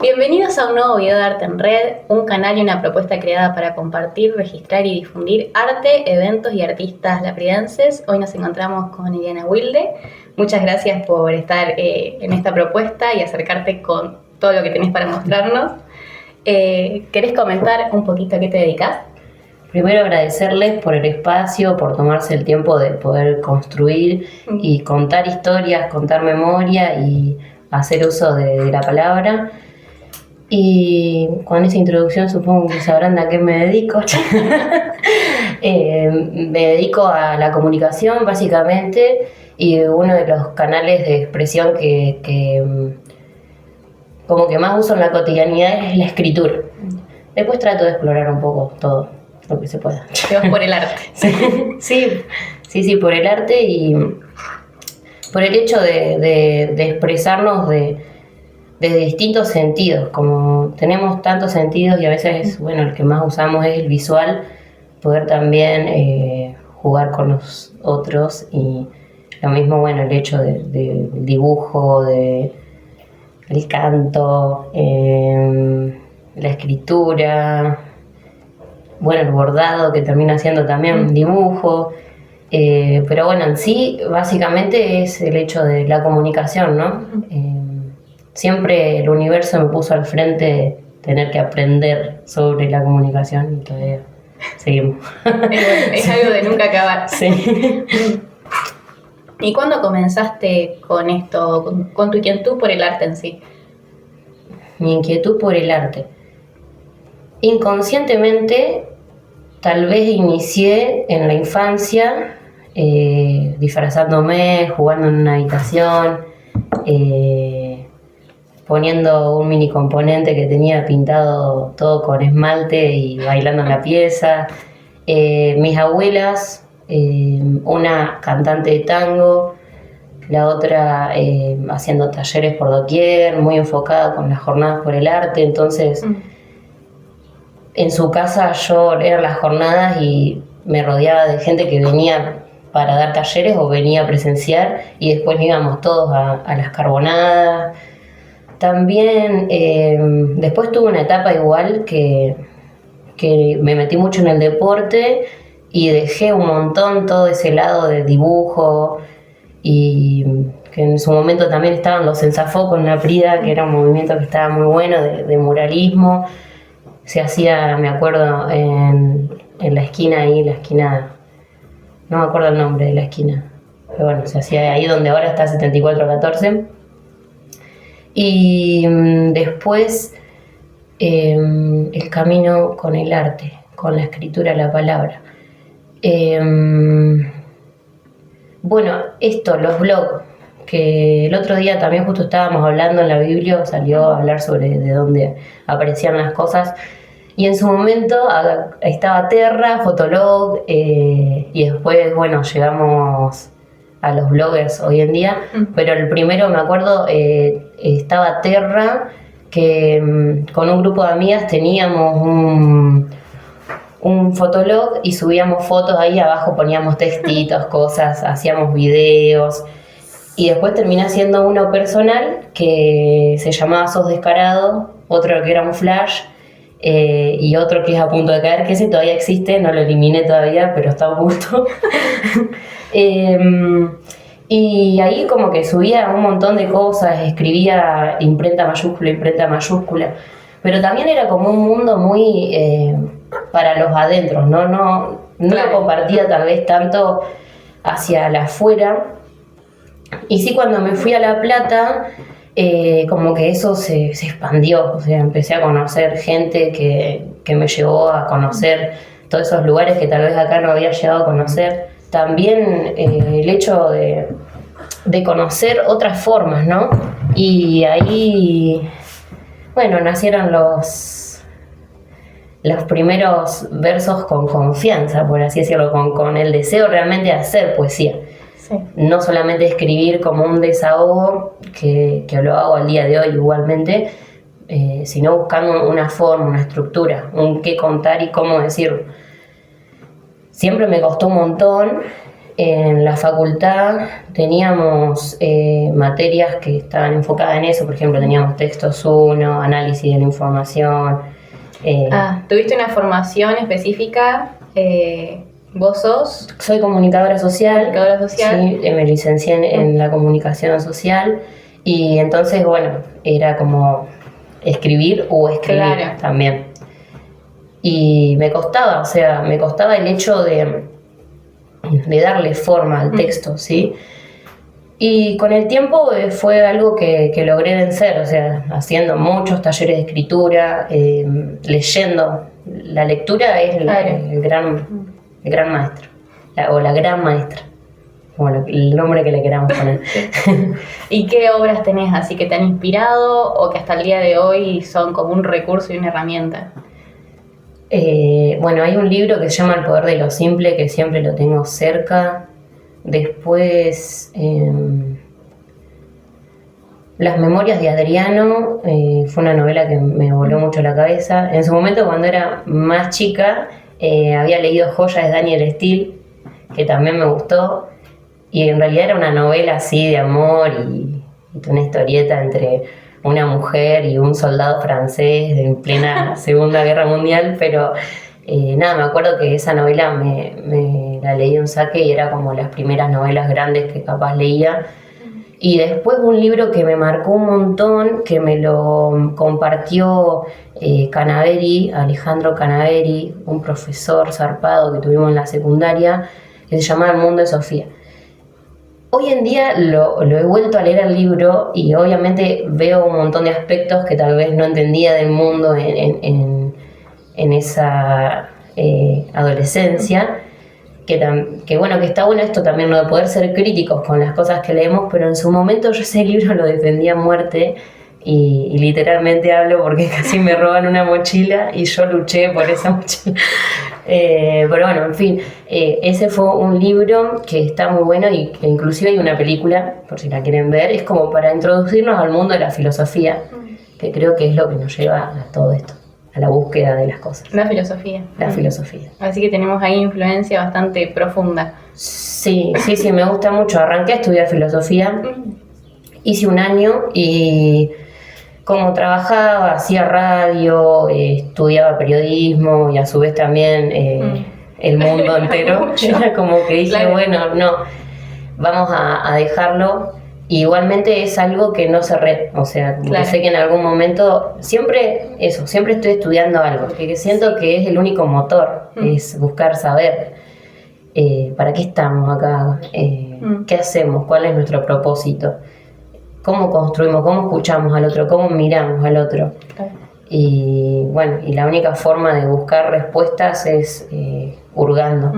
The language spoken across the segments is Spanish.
Bienvenidos a un nuevo video de Arte en Red, un canal y una propuesta creada para compartir, registrar y difundir arte, eventos y artistas lapridenses. Hoy nos encontramos con Iliana Wilde. Muchas gracias por estar en esta propuesta y acercarte con todo lo que tenés para mostrarnos. ¿Querés comentar un poquito a qué te dedicas? Primero agradecerles por el espacio, por tomarse el tiempo de poder construir y contar historias, contar memoria y hacer uso de la palabra. Y con esa introducción supongo que sabrán a qué me dedico. Me dedico a la comunicación básicamente, y uno de los canales de expresión que como que más uso en la cotidianidad es la escritura. Después trato de explorar un poco todo lo que se pueda. Te vas por el arte. Sí, por el arte y por el hecho de expresarnos desde distintos sentidos. Como tenemos tantos sentidos y a veces, bueno, el que más usamos es el visual, poder también jugar con los otros, y lo mismo, bueno, el hecho del dibujo, el canto, la escritura, bueno, el bordado, que termina siendo también dibujo, pero bueno, en sí básicamente es el hecho de la comunicación, ¿no? Siempre el universo me puso al frente tener que aprender sobre la comunicación y todavía seguimos. Es algo de nunca acabar. Sí. ¿Y cuándo comenzaste con esto, con tu inquietud por el arte en sí? Mi inquietud por el arte. Inconscientemente, tal vez inicié en la infancia, disfrazándome, jugando en una habitación, poniendo un mini componente que tenía pintado todo con esmalte y bailando en la pieza. Mis abuelas, una cantante de tango, la otra haciendo talleres por doquier, muy enfocada con las jornadas por el arte. Entonces, en su casa yo era las jornadas y me rodeaba de gente que venía para dar talleres o venía a presenciar, y después íbamos todos a las carbonadas. También después tuve una etapa igual que me metí mucho en el deporte y dejé un montón todo ese lado de dibujo, y que en su momento también estaban los Sensafo con la Prida, que era un movimiento que estaba muy bueno de muralismo. Se hacía, me acuerdo, en la esquina ahí, no me acuerdo el nombre de la esquina, pero bueno, se hacía ahí donde ahora está 7414. Y después el camino con el arte, con la escritura, la palabra. Bueno, los blogs, que el otro día también justo estábamos hablando en la Biblia, salió a hablar sobre de dónde aparecían las cosas, y en su momento estaba Terra, Fotolog, y después, bueno, llegamos a los bloggers hoy en día, pero el primero, me acuerdo, estaba Terra, que con un grupo de amigas teníamos un fotolog y subíamos fotos ahí, abajo poníamos textitos, cosas, hacíamos videos, y después terminé haciendo uno personal que se llamaba Sos Descarado, otro que era un flash, y otro que es A Punto de Caer, que ese todavía existe, no lo eliminé todavía, pero está oculto. Y ahí como que subía un montón de cosas, escribía imprenta mayúscula, pero también era como un mundo muy para los adentros, no lo compartía tal vez tanto hacia la afuera. Y sí, cuando me fui a La Plata, como que eso se expandió, o sea, empecé a conocer gente que me llevó a conocer todos esos lugares que tal vez acá no había llegado a conocer. También el hecho de conocer otras formas, ¿no? Y ahí, bueno, nacieron los primeros versos con confianza, por así decirlo, con el deseo realmente de hacer poesía. Sí. No solamente escribir como un desahogo, que lo hago al día de hoy igualmente, sino buscando una forma, una estructura, un qué contar y cómo decirlo. Siempre me costó un montón En la facultad teníamos materias que estaban enfocadas en eso, por ejemplo, teníamos textos 1, análisis de la información. ¿Tuviste una formación específica? ¿Vos sos? Soy comunicadora social. Comunicadora social. Sí, me licencié en la comunicación social y entonces, bueno, era como escribir o escribir también. Y me costaba, o sea, me costaba el hecho de darle forma al texto, ¿sí? Y con el tiempo fue algo que logré vencer, o sea, haciendo muchos talleres de escritura, leyendo. La lectura es el gran maestro, o la gran maestra, como el nombre que le queramos poner. ¿Y qué obras tenés así que te han inspirado o que hasta el día de hoy son como un recurso y una herramienta? Bueno, hay un libro que se llama El poder de lo simple, que siempre lo tengo cerca. Después, Las memorias de Adriano, fue una novela que me voló mucho la cabeza. En su momento, cuando era más chica, había leído Joya de Daniel Steele, que también me gustó. Y en realidad era una novela así de amor y una historieta entre una mujer y un soldado francés en plena Segunda Guerra Mundial, pero nada, me acuerdo que esa novela me la leí un saque y era como las primeras novelas grandes que capaz leía. Y después un libro que me marcó un montón, que me lo compartió Canaveri, Alejandro Canaveri, un profesor zarpado que tuvimos en la secundaria, que se llamaba El mundo de Sofía. Hoy en día lo he vuelto a leer el libro y obviamente veo un montón de aspectos que tal vez no entendía del mundo en esa adolescencia, que bueno, que está bueno esto también, ¿no? De poder ser críticos con las cosas que leemos, pero en su momento yo ese libro lo defendía a muerte y literalmente hablo porque casi me roban una mochila y yo luché por esa mochila. Pero bueno, en fin, ese fue un libro que está muy bueno y que inclusive hay una película, por si la quieren ver, es como para introducirnos al mundo de la filosofía, que creo que es lo que nos lleva a todo esto, a la búsqueda de las cosas. La filosofía. La filosofía. Así que tenemos ahí influencia bastante profunda. Sí, me gusta mucho. Arranqué a estudiar filosofía, hice un año y como trabajaba, hacía radio, estudiaba periodismo y a su vez también el mundo entero. Era como que dije, bueno, no, vamos a dejarlo. Igualmente es algo que no cerré, o sea, que sé que en algún momento, siempre estoy estudiando algo, que siento que es el único motor, es buscar saber para qué estamos acá, qué hacemos, cuál es nuestro propósito. Cómo construimos, cómo escuchamos al otro, cómo miramos al otro. Y bueno, y la única forma de buscar respuestas es hurgando.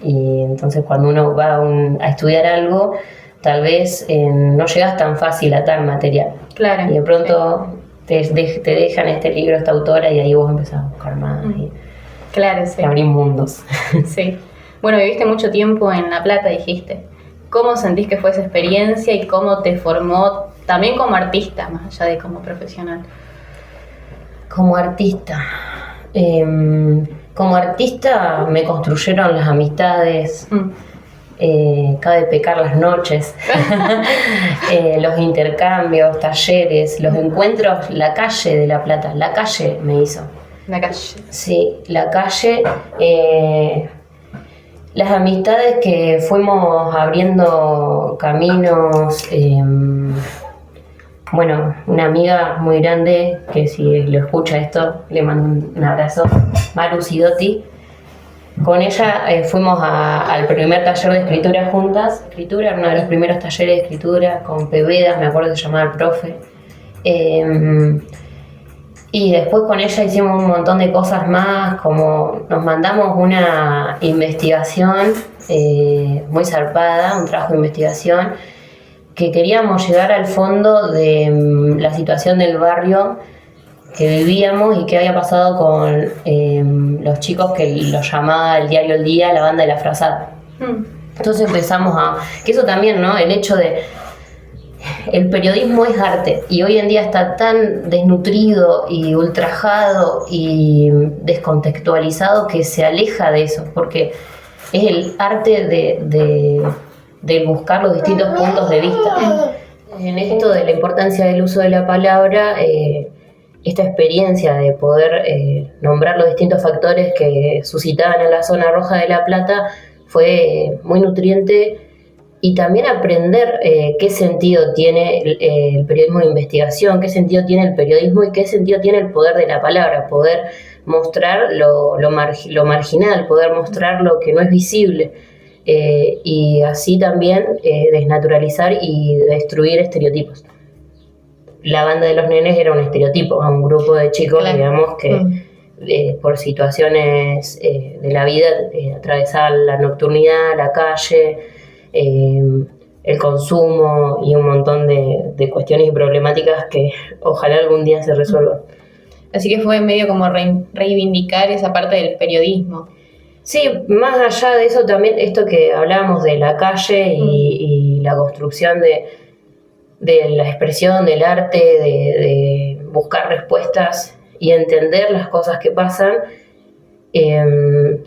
Y entonces cuando uno va a estudiar algo, tal vez no llegas tan fácil a tal material. Claro. Y de pronto te dejan este libro, esta autora, y ahí vos empezás a buscar más. Y abrir mundos. Sí. Bueno, viviste mucho tiempo en La Plata, dijiste. ¿Cómo sentís que fue esa experiencia y cómo te formó también como artista, más allá de como profesional? Como artista. Como artista me construyeron las amistades, cabe pecar las noches, los intercambios, talleres, los encuentros, la calle de La Plata. La calle me hizo. La calle. Sí, la calle. Las amistades que fuimos abriendo caminos, bueno, una amiga muy grande, que si lo escucha esto, le mando un abrazo, Maru Sidotti. Con ella fuimos al primer taller de escritura juntas. Escritura, uno de los primeros talleres de escritura, con Pevedas, me acuerdo que se llamaba el profe. Y después con ella hicimos un montón de cosas más, como nos mandamos una investigación muy zarpada, un trabajo de investigación, que queríamos llegar al fondo de la situación del barrio que vivíamos y qué había pasado con los chicos que los llamaba el diario El Día, la banda de la frazada. Entonces empezamos que eso también, ¿no? El hecho de el periodismo es arte y hoy en día está tan desnutrido y ultrajado y descontextualizado que se aleja de eso, porque es el arte de buscar los distintos puntos de vista. En esto de la importancia del uso de la palabra, esta experiencia de poder nombrar los distintos factores que suscitaban en la zona roja de La Plata fue muy nutriente, y también aprender qué sentido tiene el periodismo de investigación, qué sentido tiene el periodismo y qué sentido tiene el poder de la palabra, poder mostrar lo marginal, poder mostrar lo que no es visible, y así también desnaturalizar y destruir estereotipos. La banda de los nenes era un estereotipo, un grupo de chicos, claro, digamos, que por situaciones de la vida atravesaban la nocturnidad, la calle, el consumo y un montón de cuestiones y problemáticas que ojalá algún día se resuelvan. Así que fue medio como reivindicar esa parte del periodismo. Sí, más allá de eso también, esto que hablábamos de la calle y la construcción de la expresión, del arte, de buscar respuestas y entender las cosas que pasan,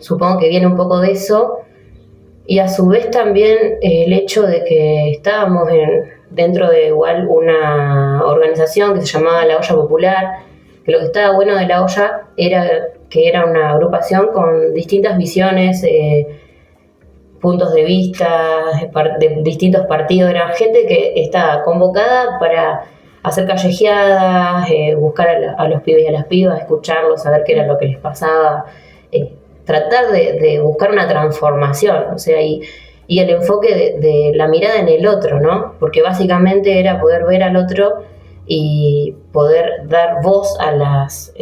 supongo que viene un poco de eso, y a su vez también el hecho de que estábamos dentro de igual una organización que se llamaba La Olla Popular, que lo que estaba bueno de La Olla era que era una agrupación con distintas visiones, puntos de vista de distintos partidos. Era gente que estaba convocada para hacer callejeadas, buscar a los pibes y a las pibas, escucharlos, saber qué era lo que les pasaba, tratar de buscar una transformación, o sea, y el enfoque de la mirada en el otro, ¿no? Porque básicamente era poder ver al otro y poder dar voz a las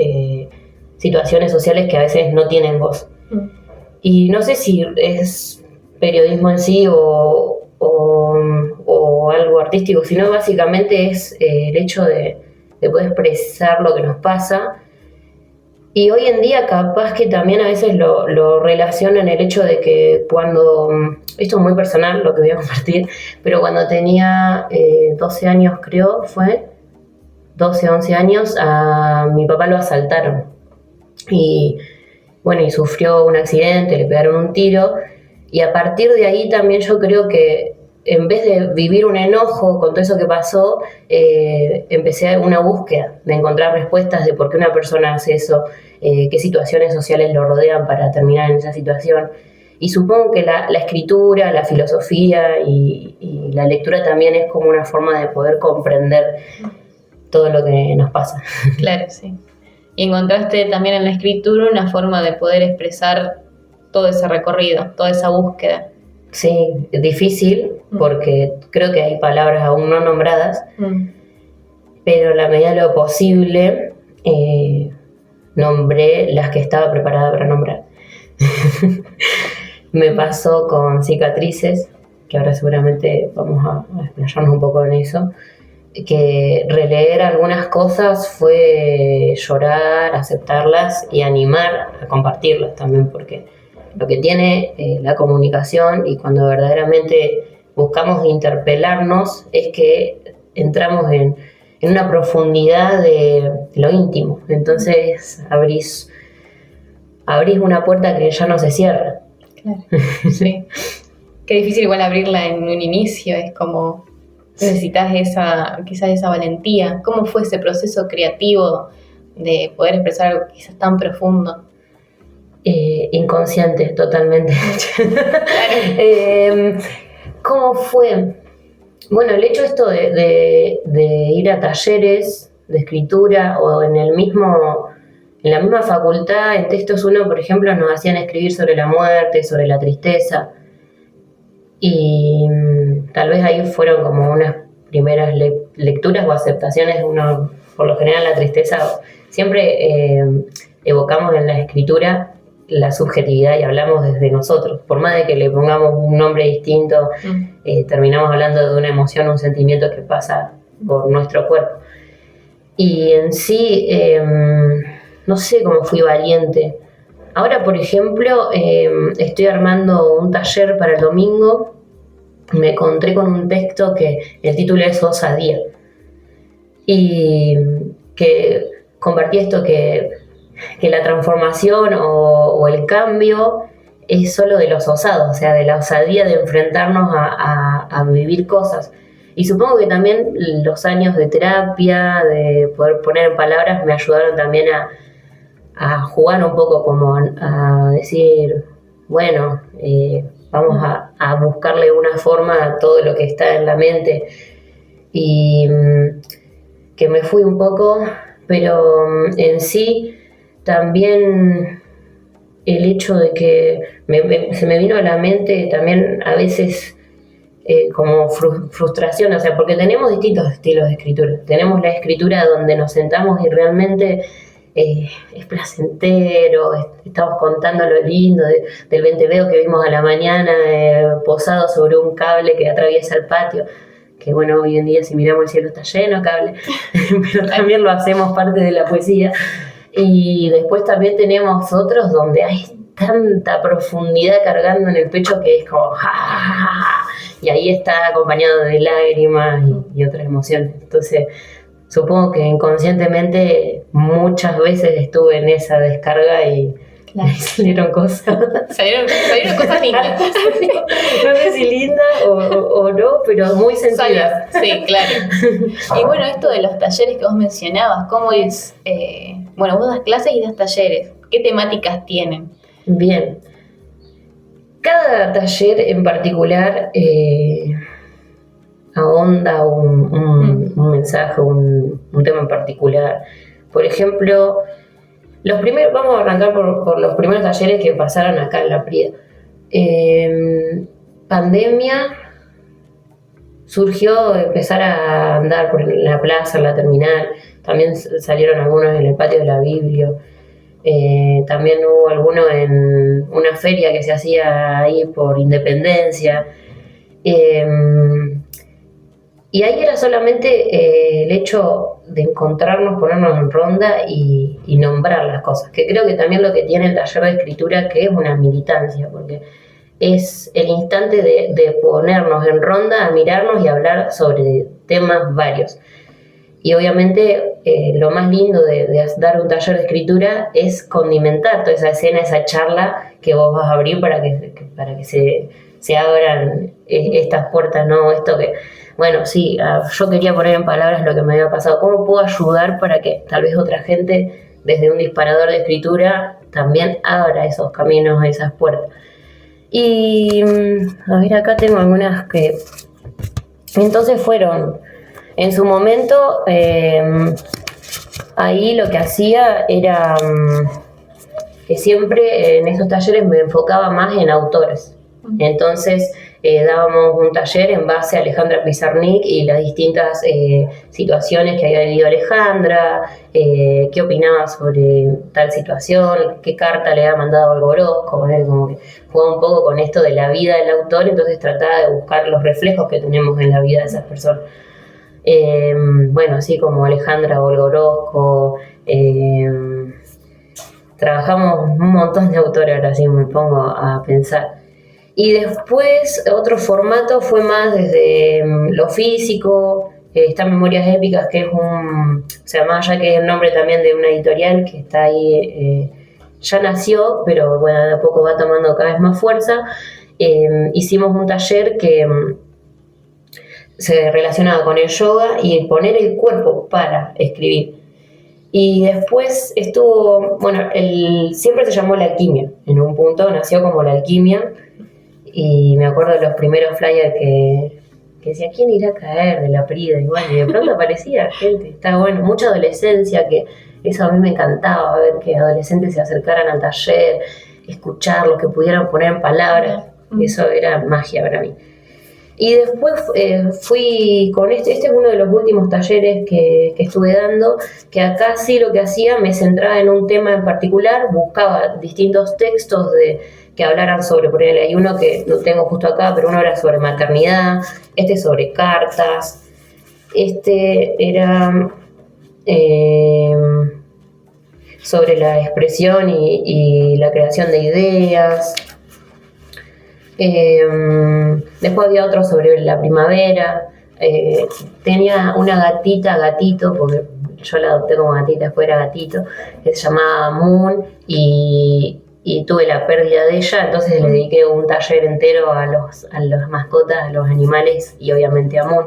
situaciones sociales que a veces no tienen voz. Y no sé si es periodismo en sí o algo artístico, sino básicamente es el hecho de poder expresar lo que nos pasa. Y hoy en día capaz que también a veces lo relacionan el hecho de que cuando, esto es muy personal lo que voy a compartir, pero cuando tenía 12 años creo, fue 12, 11 años, a mi papá lo asaltaron. Y bueno, y sufrió un accidente, le pegaron un tiro, y a partir de ahí también yo creo que en vez de vivir un enojo con todo eso que pasó, empecé una búsqueda de encontrar respuestas de por qué una persona hace eso, qué situaciones sociales lo rodean para terminar en esa situación. Y supongo que la escritura, la filosofía y la lectura también es como una forma de poder comprender todo lo que nos pasa. Claro, sí. Y encontraste también en la escritura una forma de poder expresar todo ese recorrido, toda esa búsqueda. Sí, difícil, porque creo que hay palabras aún no nombradas, pero en la medida de lo posible nombré las que estaba preparada para nombrar. Me pasó con Cicatrices, que ahora seguramente vamos a explayarnos un poco en eso, que releer algunas cosas fue llorar, aceptarlas y animar a compartirlas también, porque lo que tiene la comunicación y cuando verdaderamente buscamos interpelarnos es que entramos en una profundidad de lo íntimo. Entonces abrís una puerta que ya no se cierra. Claro, sí. Qué difícil igual abrirla en un inicio, es como necesitas quizás esa valentía. ¿Cómo fue ese proceso creativo de poder expresar algo quizás tan profundo? Inconsciente, totalmente. ¿Cómo fue? Bueno, el hecho esto de ir a talleres de escritura o en la misma facultad, en Textos 1, por ejemplo, nos hacían escribir sobre la muerte, sobre la tristeza. Y tal vez ahí fueron como unas primeras lecturas o aceptaciones. Uno, por lo general, la tristeza, siempre evocamos en la escritura la subjetividad y hablamos desde nosotros. Por más de que le pongamos un nombre distinto, terminamos hablando de una emoción, un sentimiento que pasa por nuestro cuerpo. Y en sí, no sé cómo fui valiente. Ahora, por ejemplo, estoy armando un taller para el domingo. Me encontré con un texto que el título es Osadía. Y que compartí esto que la transformación o el cambio es solo de los osados, o sea, de la osadía de enfrentarnos a vivir cosas. Y supongo que también los años de terapia, de poder poner en palabras, me ayudaron también a jugar un poco, como a decir, bueno, vamos a buscarle una forma a todo lo que está en la mente. Y que me fui un poco, pero en sí también el hecho de que se me vino a la mente también a veces como frustración, o sea, porque tenemos distintos estilos de escritura. Tenemos la escritura donde nos sentamos y realmente es placentero, estamos contando lo lindo del venteveo que vimos a la mañana posado sobre un cable que atraviesa el patio, que bueno, hoy en día si miramos el cielo está lleno de cable, pero también lo hacemos parte de la poesía. Y después también tenemos otros donde hay tanta profundidad cargando en el pecho que es como ¡ja, ja, ja, ja! Y ahí está acompañado de lágrimas y otras emociones. Entonces supongo que inconscientemente muchas veces estuve en esa descarga y claro, salieron cosas. Salieron cosas lindas. No sé si lindas o no, pero muy sentidas. Sí, claro. Y bueno, esto de los talleres que vos mencionabas, ¿cómo es? Bueno, vos das clases y das talleres. ¿Qué temáticas tienen? Bien. Cada taller en particular ahonda un mensaje, un tema en particular. Por ejemplo, vamos a arrancar por los primeros talleres que pasaron acá en La Prida. Pandemia, surgió empezar a andar por la plaza, en la terminal. También salieron algunos en el patio de la Biblia. También hubo algunos en una feria que se hacía ahí por Independencia. Y ahí era solamente el hecho de encontrarnos, ponernos en ronda y nombrar las cosas, que creo que también lo que tiene el taller de escritura, que es una militancia, porque es el instante de ponernos en ronda a mirarnos y hablar sobre temas varios. Y obviamente lo más lindo de dar un taller de escritura es condimentar toda esa escena, esa charla que vos vas a abrir para que se abran estas puertas, ¿no? Esto que, bueno, sí, yo quería poner en palabras lo que me había pasado. ¿Cómo puedo ayudar para que tal vez otra gente, desde un disparador de escritura, también abra esos caminos, esas puertas? Y a ver, acá tengo algunas que entonces fueron, en su momento, ahí lo que hacía era que siempre en esos talleres me enfocaba más en autores. Entonces dábamos un taller en base a Alejandra Pizarnik y las distintas situaciones que había vivido Alejandra, qué opinaba sobre tal situación, qué carta le había mandado al Orozco, como que jugaba un poco con esto de la vida del autor, entonces trataba de buscar los reflejos que tenemos en la vida de esas personas. Bueno, así como Alejandra o Orozco, trabajamos un montón de autores, ahora sí me pongo a pensar. Y después otro formato fue más desde lo físico. Está Memorias Épicas, que es o sea, más allá que es el nombre también de una editorial que está ahí, ya nació, pero bueno, de a poco va tomando cada vez más fuerza. Hicimos un taller que se relacionaba con el yoga y poner el cuerpo para escribir. Y después estuvo, bueno, siempre se llamó La Alquimia. En un punto nació como La Alquimia. Y me acuerdo de los primeros flyers que decía, ¿quién irá a caer de La Prida? Y bueno, y de pronto aparecía gente, está bueno, mucha adolescencia, que eso a mí me encantaba, ver que adolescentes se acercaran al taller, escucharlos, que pudieran poner en palabras, eso era magia para mí. Y después fui con este es uno de los últimos talleres que estuve dando, que acá sí lo que hacía, me centraba en un tema en particular, buscaba distintos textos que hablaran sobre, por ejemplo, hay uno que no tengo justo acá, pero uno era sobre maternidad, sobre cartas, era sobre la expresión y la creación de ideas. Después había otro sobre la primavera. Tenía una gatito, porque yo la adopté como gatita, después era gatito, que se llamaba Moon, y y tuve la pérdida de ella, entonces le dediqué un taller entero a las mascotas, a los animales y obviamente a Moon.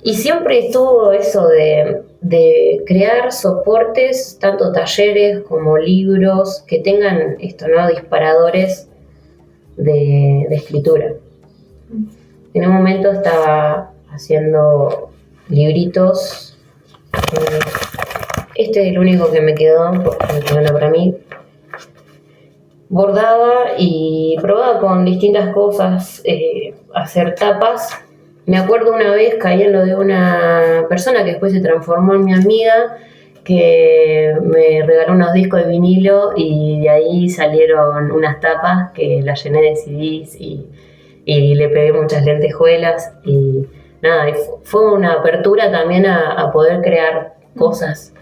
Y siempre estuvo eso de crear soportes, tanto talleres como libros, que tengan esto, ¿no? Disparadores de escritura. En un momento estaba haciendo libritos. Este es el único que me quedó, bueno, para mí. Bordaba y probaba con distintas cosas, hacer tapas. Me acuerdo una vez caí en lo de una persona que después se transformó en mi amiga, que me regaló unos discos de vinilo y de ahí salieron unas tapas que las llené de CDs y le pegué muchas lentejuelas y nada, fue una apertura también a poder crear cosas.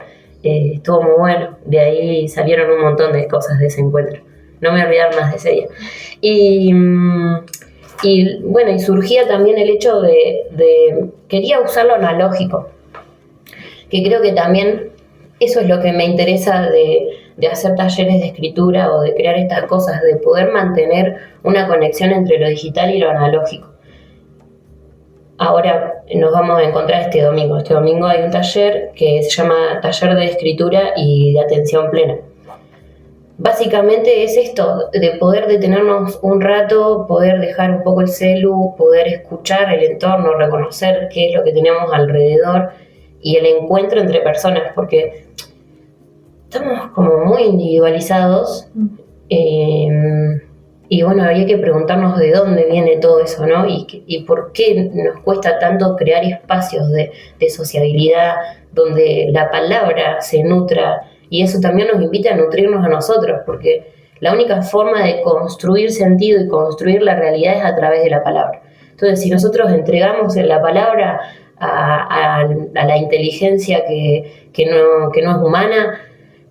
Estuvo muy bueno, de ahí salieron un montón de cosas de ese encuentro. No me voy a olvidar más de ese día. Y bueno, y surgía también el hecho de quería usar lo analógico, que creo que también eso es lo que me interesa de hacer talleres de escritura o de crear estas cosas, de poder mantener una conexión entre lo digital y lo analógico. Ahora nos vamos a encontrar este domingo. Este domingo hay un taller que se llama Taller de Escritura y de Atención Plena. Básicamente es esto, de poder detenernos un rato, poder dejar un poco el celu, poder escuchar el entorno, reconocer qué es lo que tenemos alrededor y el encuentro entre personas, porque estamos como muy individualizados y bueno, había que preguntarnos de dónde viene todo eso, ¿no? Y por qué nos cuesta tanto crear espacios de sociabilidad donde la palabra se nutra. Y eso también nos invita a nutrirnos a nosotros, porque la única forma de construir sentido y construir la realidad es a través de la palabra. Entonces, si nosotros entregamos la palabra a la inteligencia que no es humana,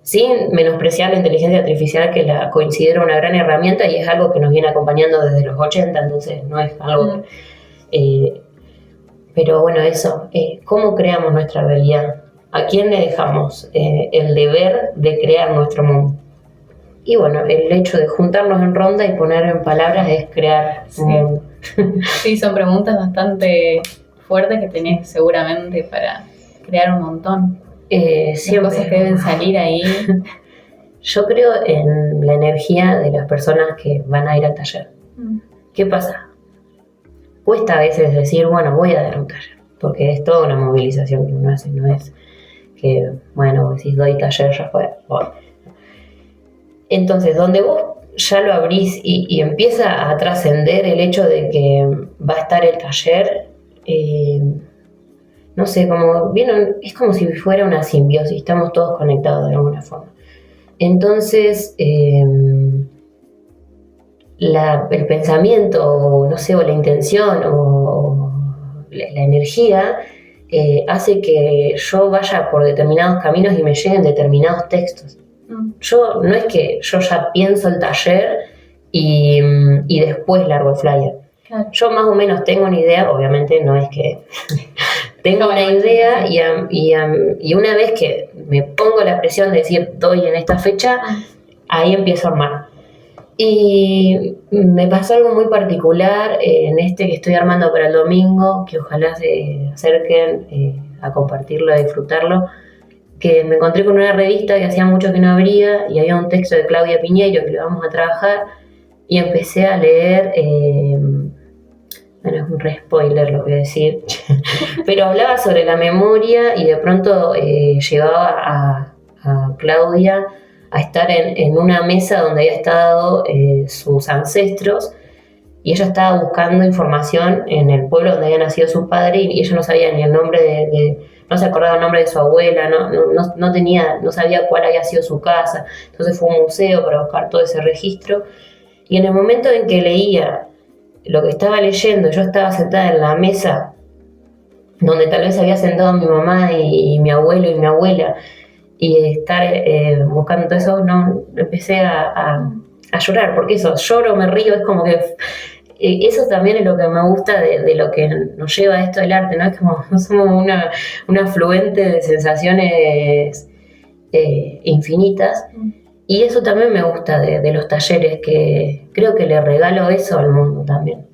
sin menospreciar la inteligencia artificial, que la considero una gran herramienta y es algo que nos viene acompañando desde los 80, entonces no es algo... pero bueno, eso, ¿cómo creamos nuestra realidad? ¿A quién le dejamos el deber de crear nuestro mundo? Y bueno, el hecho de juntarnos en ronda y poner en palabras es crear un mundo. Sí, son preguntas bastante fuertes que tenés seguramente para crear un montón. Siempre cosas que deben salir ahí. Yo creo en la energía de las personas que van a ir al taller. ¿Qué pasa? Cuesta a veces decir, bueno, voy a dar un taller, porque es toda una movilización que uno hace, no es que, bueno, decís doy taller, ya fue. Bueno. Entonces, donde vos ya lo abrís y empieza a trascender el hecho de que va a estar el taller, no sé, como vieron, es como si fuera una simbiosis, estamos todos conectados de alguna forma. Entonces, el pensamiento, no sé, o la intención, o la energía, hace que yo vaya por determinados caminos y me lleguen determinados textos. Yo, no es que yo ya pienso el taller y después largo el flyer. Claro. Yo más o menos tengo una idea, obviamente no es que... tengo una idea y una vez que me pongo la presión de decir doy en esta fecha, ahí empiezo a armar. Y me pasó algo muy particular en este que estoy armando para el domingo, que ojalá se acerquen a compartirlo, a disfrutarlo, que me encontré con una revista que hacía mucho que no abría y había un texto de Claudia Piñeiro que lo vamos a trabajar y empecé a leer... bueno, es un re spoiler lo que voy a decir, pero hablaba sobre la memoria y de pronto llevaba a Claudia a estar en una mesa donde había estado sus ancestros y ella estaba buscando información en el pueblo donde había nacido su padre y ella no sabía ni el nombre no se acordaba el nombre de su abuela, no sabía cuál había sido su casa, entonces fue a un museo para buscar todo ese registro y en el momento en que leía lo que estaba leyendo, yo estaba sentada en la mesa donde tal vez había sentado mi mamá y mi abuelo y mi abuela y estar buscando todo eso, no, empecé a llorar, porque eso, lloro, me río, es como que eso también es lo que me gusta de lo que nos lleva a esto del arte, ¿no? Es como somos una afluente de sensaciones infinitas Y eso también me gusta de los talleres, que creo que le regalo eso al mundo también.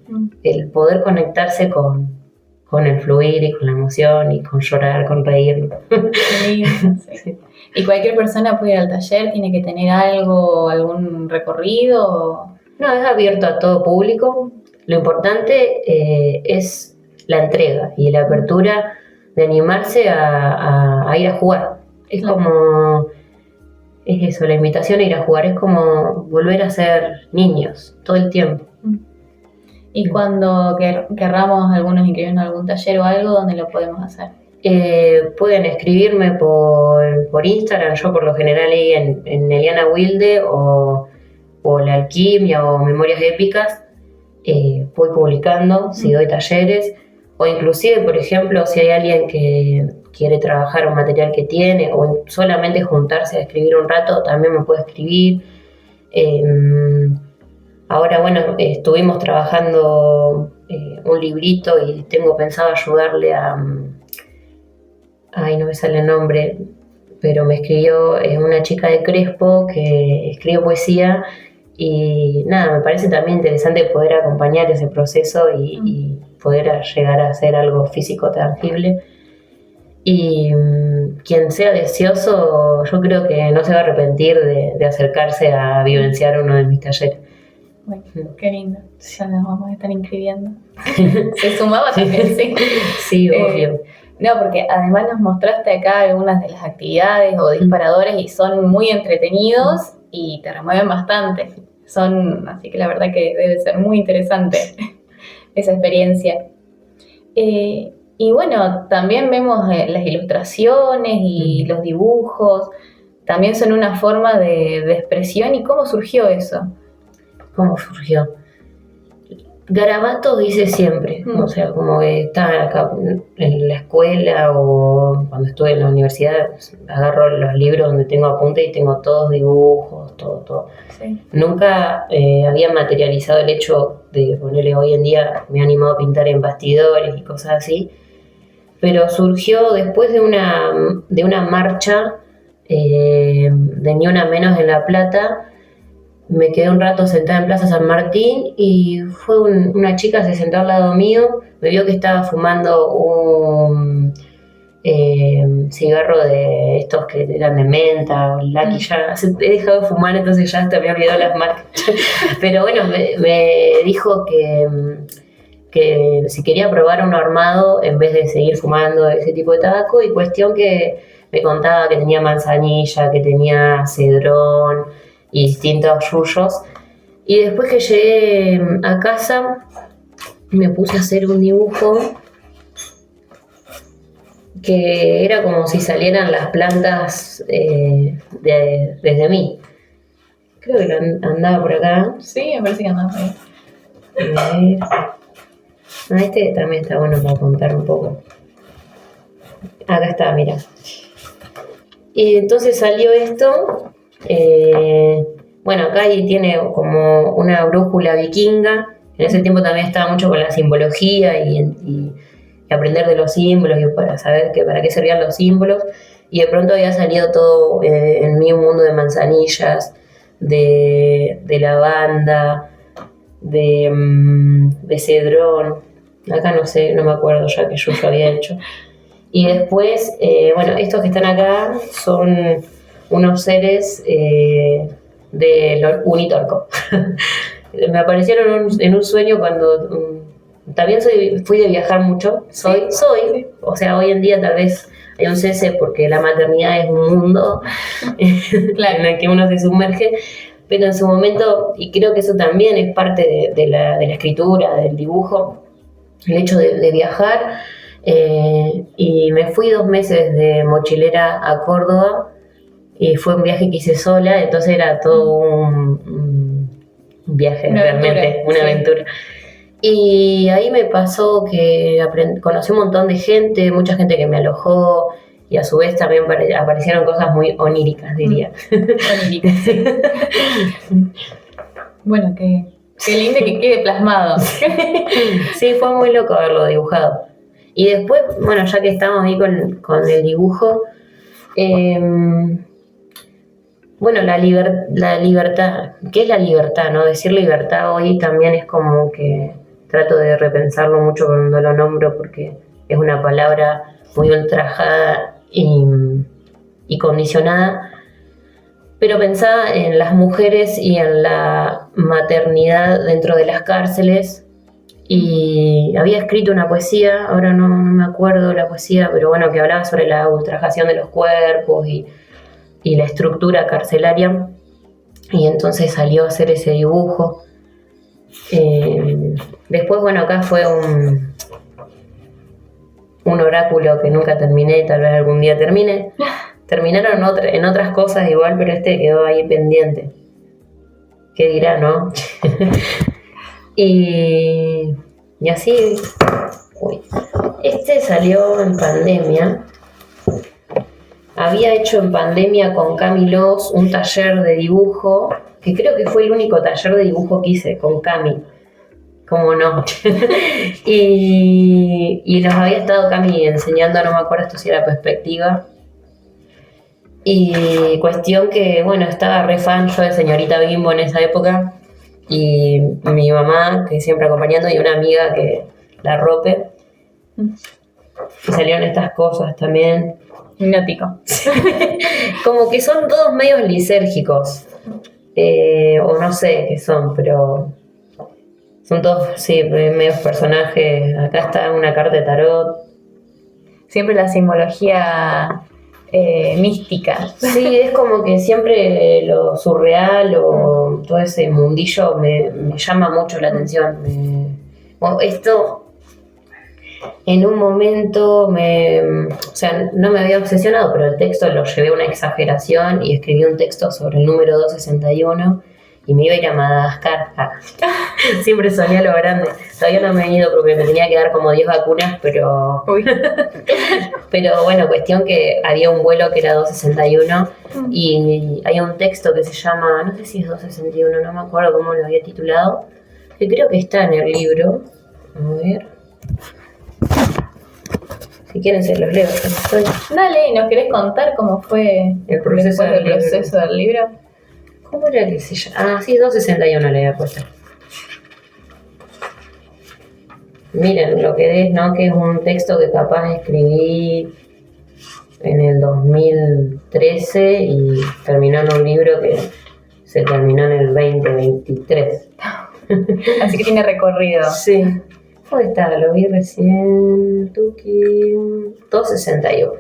El poder conectarse con el fluir y con la emoción y con llorar, con reír. Qué lindo, sí. ¿Y cualquier persona puede ir al taller? ¿Tiene que tener algún recorrido? No, es abierto a todo público. Lo importante es la entrega y la apertura de animarse a ir a jugar. Es como... Es eso, la invitación a ir a jugar, es como volver a ser niños todo el tiempo. Y cuando querramos algunos inscribirnos en algún taller o algo, ¿dónde lo podemos hacer? Pueden escribirme por Instagram, yo por lo general ahí en Eliana Wilde o La Alquimia o Memorias Épicas, voy publicando si doy talleres, o inclusive, por ejemplo, si hay alguien que quiere trabajar un material que tiene o solamente juntarse a escribir un rato, también me puede escribir. Ahora, bueno, estuvimos trabajando un librito y tengo pensado ayudarle ay, no me sale el nombre, pero me escribió una chica de Crespo que escribe poesía y nada, me parece también interesante poder acompañar ese proceso y poder llegar a hacer algo físico tangible. Y quien sea deseoso, yo creo que no se va a arrepentir de acercarse a vivenciar uno de mis talleres. Bueno, qué lindo. Ya nos vamos a estar inscribiendo. Se sumaba también, sí. Sí, obvio. No, porque además nos mostraste acá algunas de las actividades o disparadores y son muy entretenidos y te remueven bastante. Así que la verdad que debe ser muy interesante esa experiencia. Y bueno, también vemos las ilustraciones y los dibujos. También son una forma de expresión. ¿Y cómo surgió eso? ¿Cómo surgió? Garabato dice siempre, o sea, como que estaba acá en la escuela o cuando estuve en la universidad, agarro los libros donde tengo apuntes y tengo todos dibujos, todo. Sí. Nunca había materializado el hecho de ponerle hoy en día, me he animado a pintar en bastidores y cosas así, pero surgió después de una marcha de Ni Una Menos en La Plata. Me quedé un rato sentada en Plaza San Martín y fue una chica, se sentó al lado mío, me vio que estaba fumando un cigarro de estos que eran de menta, Lucky, ya he dejado de fumar, entonces ya hasta me he olvidado las marcas. Pero bueno, me dijo que si quería probar un armado en vez de seguir fumando ese tipo de tabaco, y cuestión que me contaba que tenía manzanilla, que tenía cedrón y distintos yuyos. Y después que llegué a casa me puse a hacer un dibujo que era como si salieran las plantas desde mí. Creo que andaba por acá. Sí, me parece que andaba por ahí. Este también está bueno para contar un poco. Acá está, mira. Y entonces salió esto. Bueno, acá ahí tiene como una brújula vikinga. En ese tiempo también estaba mucho con la simbología y aprender de los símbolos y para saber para qué servían los símbolos. Y de pronto había salido todo en mí un mundo de manzanillas, de lavanda, de cedrón. Acá no sé, no me acuerdo ya que yo había hecho. Y después, bueno, estos que están acá son unos seres de Unitorco. Me aparecieron en un sueño cuando también fui de viajar mucho. Soy, o sea, hoy en día tal vez hay un cese porque la maternidad es un mundo claro, en el que uno se sumerge, pero en su momento, y creo que eso también es parte de la escritura, del dibujo, el hecho de viajar. Y me fui 2 meses de mochilera a Córdoba y fue un viaje que hice sola, entonces era todo un viaje, realmente, una aventura. Y ahí me pasó que conocí un montón de gente, mucha gente que me alojó, y a su vez también aparecieron cosas muy oníricas, diría. Oníricas, sí. Bueno, qué lindo que quede plasmado. Sí, fue muy loco haberlo dibujado. Y después, bueno, ya que estamos ahí con el dibujo, bueno, Bueno, la libertad, ¿qué es la libertad? ¿No? Decir libertad hoy también es como que trato de repensarlo mucho cuando lo nombro porque es una palabra muy ultrajada y condicionada, pero pensaba en las mujeres y en la maternidad dentro de las cárceles y había escrito una poesía, ahora no me acuerdo la poesía, pero bueno, que hablaba sobre la ultrajación de los cuerpos y la estructura carcelaria, y entonces salió a hacer ese dibujo. Después, bueno, acá fue un oráculo que nunca terminé, tal vez algún día termine. Terminaron en otras cosas igual, pero este quedó ahí pendiente. ¿Qué dirá, no? y así, este salió en pandemia. Había hecho en pandemia con Cami Loss un taller de dibujo, que creo que fue el único taller de dibujo que hice con Cami. ¿Cómo no? y nos había estado Cami enseñando, no me acuerdo esto si era perspectiva. Y cuestión que, bueno, estaba re fan yo de Señorita Bimbo en esa época. Y mi mamá, que siempre acompañando, y una amiga que la rope. Y salieron estas cosas también. Hipnótico. Como que son todos medios lisérgicos. O no sé qué son, pero son todos, sí, medios personajes. Acá está una carta de tarot. Siempre la simbología mística. Sí, es como que siempre lo surreal o todo ese mundillo me llama mucho la atención. Esto en un momento o sea, no me había obsesionado, pero el texto lo llevé a una exageración y escribí un texto sobre el número 261 y me iba a ir a Madagascar. Siempre soñé a lo grande. Todavía no me he ido porque me tenía que dar como 10 vacunas, pero... pero bueno, cuestión que había un vuelo que era 261 y hay un texto que se llama, no sé si es 261, no me acuerdo cómo lo había titulado, que creo que está en el libro. A ver... Si quieren se los leo. Dale, ¿nos querés contar cómo fue el proceso del libro? ¿Cómo era que se llama? Ah, sí, 261 le había puesto. Miren lo que es, ¿no? Que es un texto que capaz escribí en el 2013 y terminó en un libro que se terminó en el 2023. Así que tiene recorrido. Sí. ¿Dónde está? Lo vi recién. 261.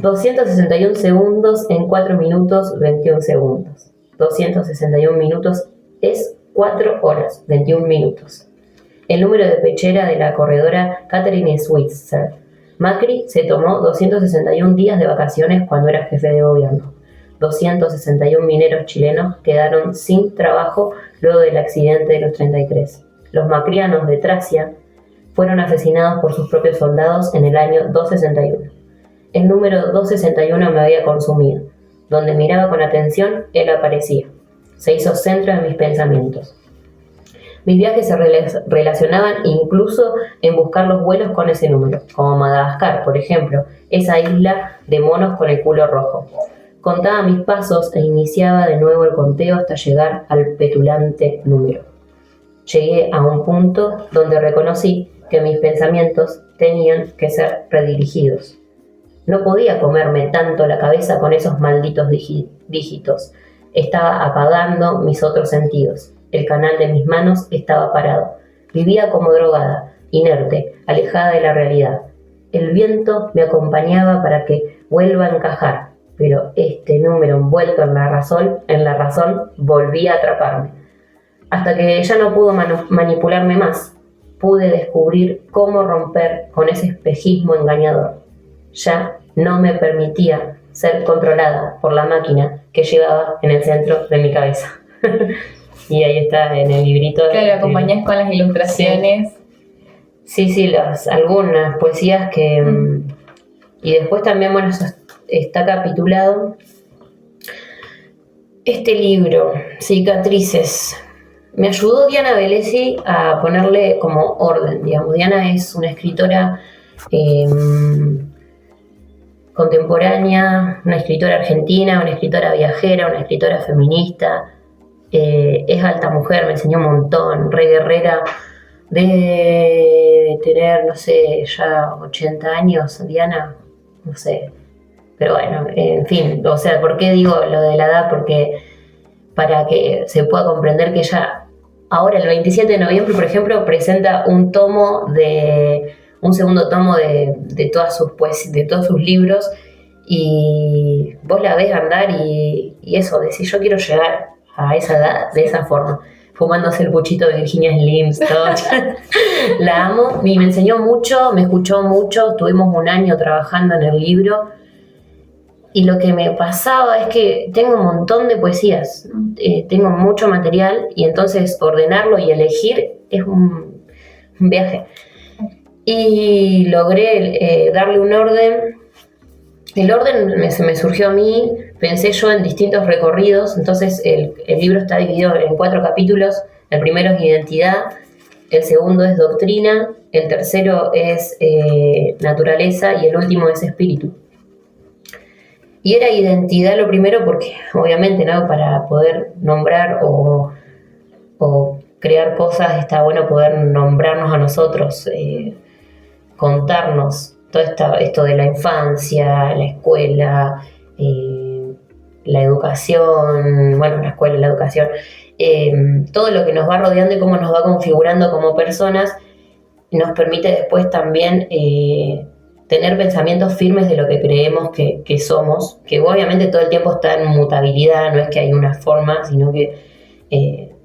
261 segundos en 4 minutos 21 segundos. 261 minutos es 4 horas 21 minutos. El número de pechera de la corredora Catherine Switzer. Macri se tomó 261 días de vacaciones cuando era jefe de gobierno. 261 mineros chilenos quedaron sin trabajo luego del accidente de los 33. Los macrianos de Tracia fueron asesinados por sus propios soldados en el año 261. El número 261 me había consumido. Donde miraba con atención, él aparecía. Se hizo centro de mis pensamientos. Mis viajes se relacionaban incluso en buscar los vuelos con ese número, como Madagascar, por ejemplo, esa isla de monos con el culo rojo. Contaba mis pasos e iniciaba de nuevo el conteo hasta llegar al petulante número. Llegué a un punto donde reconocí que mis pensamientos tenían que ser redirigidos. No podía comerme tanto la cabeza con esos malditos dígitos. Estaba apagando mis otros sentidos. El canal de mis manos estaba parado. Vivía como drogada, inerte, alejada de la realidad. El viento me acompañaba para que vuelva a encajar, pero este número envuelto en la razón volvía a atraparme. Hasta que ya no pudo manipularme más, pude descubrir cómo romper con ese espejismo engañador. Ya no me permitía ser controlada por la máquina que llevaba en el centro de mi cabeza. Y ahí está en el librito. Claro, acompañás con las ilustraciones. Sí, algunas poesías que... Y después también, bueno, eso está capitulado. Este libro, Cicatrices, me ayudó Diana Velesi a ponerle como orden, digamos. Diana es una escritora contemporánea, una escritora argentina, una escritora viajera, una escritora feminista. Es alta mujer, me enseñó un montón, re guerrera, de tener, no sé, ya 80 años, Diana, no sé. Pero bueno, en fin, o sea, ¿por qué digo lo de la edad? Porque para que se pueda comprender que ella, ahora el 27 de noviembre, por ejemplo, presenta un segundo tomo de todas sus de todos sus libros, y vos la ves andar y eso, decís, yo quiero llegar a esa edad de esa forma, fumándose el puchito de Virginia Slims, todo. La amo y me enseñó mucho, me escuchó mucho, estuvimos un año trabajando en el libro. Y lo que me pasaba es que tengo un montón de poesías, tengo mucho material, y entonces ordenarlo y elegir es un viaje. Y logré darle un orden. El orden se me surgió a mí, pensé yo en distintos recorridos, entonces el libro está dividido en 4 capítulos. El primero es identidad, el segundo es doctrina, el tercero es naturaleza y el último es espíritu. Y era identidad lo primero porque, obviamente, ¿no? Para poder nombrar o crear cosas está bueno poder nombrarnos a nosotros, contarnos todo esto de la infancia, la escuela, la educación, bueno, la escuela, la educación, todo lo que nos va rodeando y cómo nos va configurando como personas, nos permite después también tener pensamientos firmes de lo que creemos que somos, que obviamente todo el tiempo está en mutabilidad, no es que hay una forma, sino que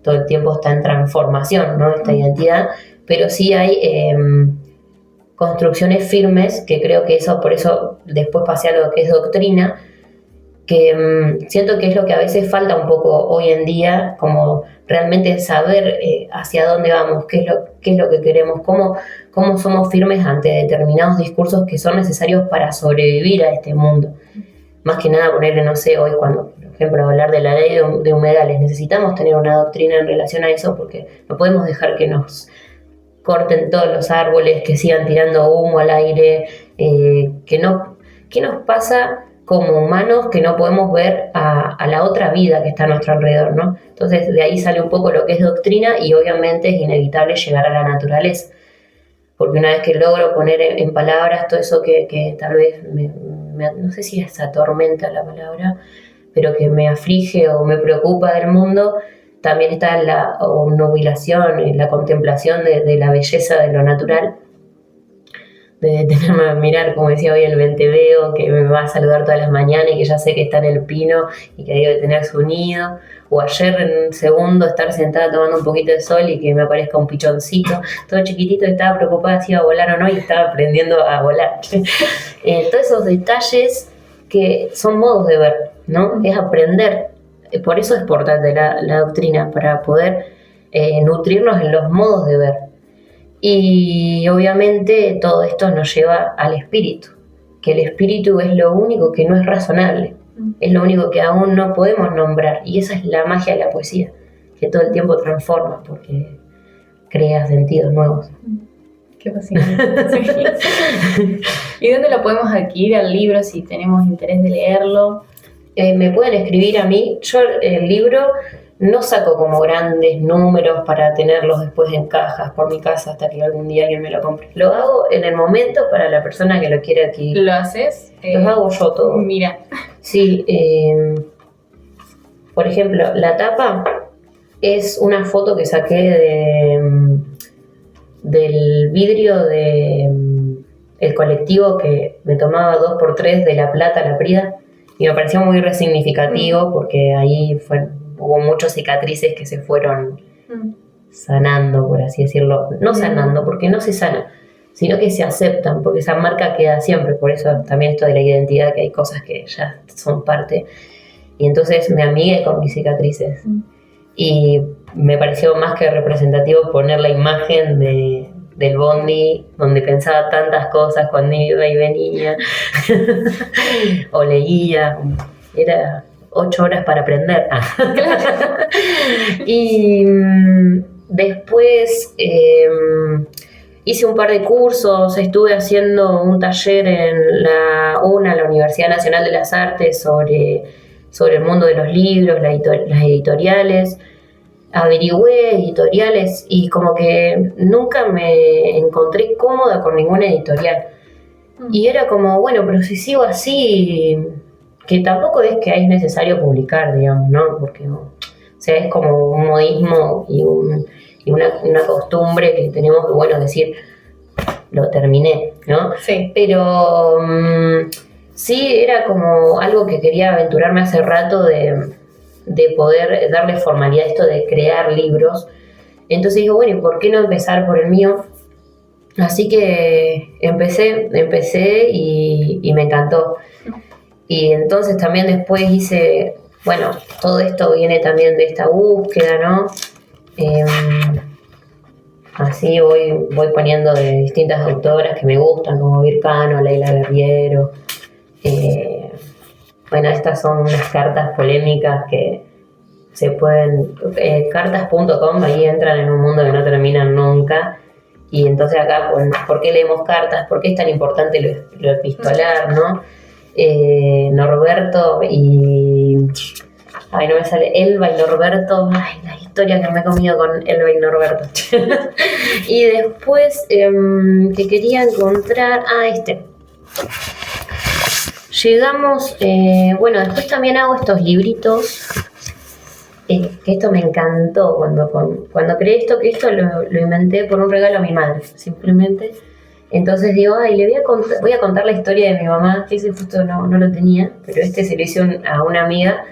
todo el tiempo está en transformación, ¿no? Esta identidad, pero sí hay construcciones firmes, que creo que eso, por eso después pasé a lo que es doctrina, que siento que es lo que a veces falta un poco hoy en día, como realmente saber hacia dónde vamos, qué es lo que queremos, cómo somos firmes ante determinados discursos que son necesarios para sobrevivir a este mundo. Más que nada ponerle, no sé, hoy cuando, por ejemplo, hablar de la ley de humedales, necesitamos tener una doctrina en relación a eso, porque no podemos dejar que nos corten todos los árboles, que sigan tirando humo al aire, ¿qué nos pasa como humanos que no podemos ver a la otra vida que está a nuestro alrededor, ¿no? Entonces de ahí sale un poco lo que es doctrina, y obviamente es inevitable llegar a la naturaleza, porque una vez que logro poner en palabras todo eso que tal vez no sé si es atormenta la palabra, pero que me aflige o me preocupa del mundo, también está la obnubilación, la contemplación de la belleza de lo natural, de tenerme a mirar, como decía hoy, el venteveo, que me va a saludar todas las mañanas y que ya sé que está en el pino y que debe tener su nido. O ayer en un segundo estar sentada tomando un poquito de sol y que me aparezca un pichoncito, todo chiquitito, y estaba preocupada si iba a volar o no, y estaba aprendiendo a volar. Todos esos detalles que son modos de ver, ¿no? Es aprender. Por eso es importante la doctrina, para poder nutrirnos en los modos de ver. Y obviamente todo esto nos lleva al espíritu, que el espíritu es lo único que no es razonable, es lo único que aún no podemos nombrar, y esa es la magia de la poesía, que todo el tiempo transforma porque crea sentidos nuevos. Qué fascinante. ¿Y dónde lo podemos adquirir al libro si tenemos interés de leerlo? Me pueden escribir a mí. Yo el libro no saco como grandes números para tenerlos después en cajas por mi casa hasta que algún día alguien me lo compre. Lo hago en el momento para la persona que lo quiere adquirir. ¿Lo haces? Los hago yo todo. Mira. Sí. Por ejemplo, la tapa es una foto que saqué del vidrio el colectivo que me tomaba 2x3 de La Plata a La Prida, y me pareció muy resignificativo porque ahí hubo muchas cicatrices que se fueron sanando, por así decirlo. No sanando, porque no se sana, sino que se aceptan, porque esa marca queda siempre. Por eso también esto de la identidad, que hay cosas que ya son parte. Y entonces me amigué con mis cicatrices. Y me pareció más que representativo poner la imagen del bondi, donde pensaba tantas cosas cuando iba y venía, o leía. Era 8 horas para aprender. Y después hice un par de cursos, estuve haciendo un taller en la Universidad Nacional de las Artes sobre el mundo de los libros, las editoriales. Averigüé editoriales y como que nunca me encontré cómoda con ninguna editorial. Y era como, bueno, pero si sigo así, que tampoco es que es necesario publicar, digamos, ¿no? Porque, o sea, es como un modismo y una costumbre que tenemos que, bueno, decir, lo terminé, ¿no? Sí. Pero sí, era como algo que quería aventurarme hace rato de poder darle formalidad a esto de crear libros. Entonces digo, bueno, ¿y por qué no empezar por el mío? Así que empecé y me encantó. Y entonces también después hice, bueno, todo esto viene también de esta búsqueda, ¿no? Así voy poniendo de distintas autoras que me gustan, como Vircano, Leila Guerriero. Bueno, estas son unas cartas polémicas que se pueden... cartas.com, ahí entran en un mundo que no terminan nunca. Y entonces acá, bueno, ¿por qué leemos cartas? ¿Por qué es tan importante lo epistolar, no? Norberto y... Ay, no me sale. Elba y Norberto. Ay, la historia que me he comido con Elba y Norberto. Y después, que quería encontrar... Llegamos... bueno, después también hago estos libritos. Que esto me encantó cuando creé esto, que esto lo inventé por un regalo a mi madre, simplemente. Entonces digo, le voy a contar la historia de mi mamá, que ese justo no lo tenía, pero se lo hice a una amiga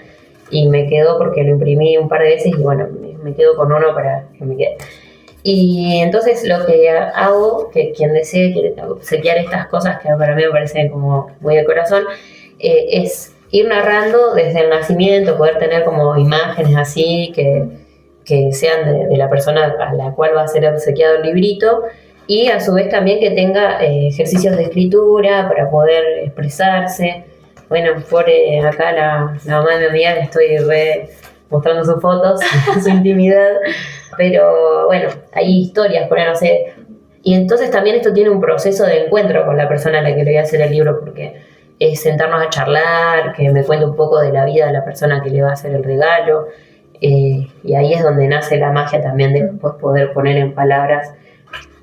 y me quedó porque lo imprimí un par de veces y bueno, me quedo con uno para que me quede. Y entonces lo que hago, que quien desee quiere obsequiar estas cosas que para mí me parecen como muy de corazón, es ir narrando desde el nacimiento, poder tener como imágenes así que sean de la persona a la cual va a ser obsequiado el librito, y a su vez también que tenga ejercicios de escritura para poder expresarse. Bueno, por acá la mamá de mi amiga le estoy mostrando sus fotos, su intimidad, pero bueno, hay historias, no sé. Y entonces también esto tiene un proceso de encuentro con la persona a la que le voy a hacer el libro, porque es sentarnos a charlar, que me cuente un poco de la vida de la persona que le va a hacer el regalo, y ahí es donde nace la magia también de después poder poner en palabras.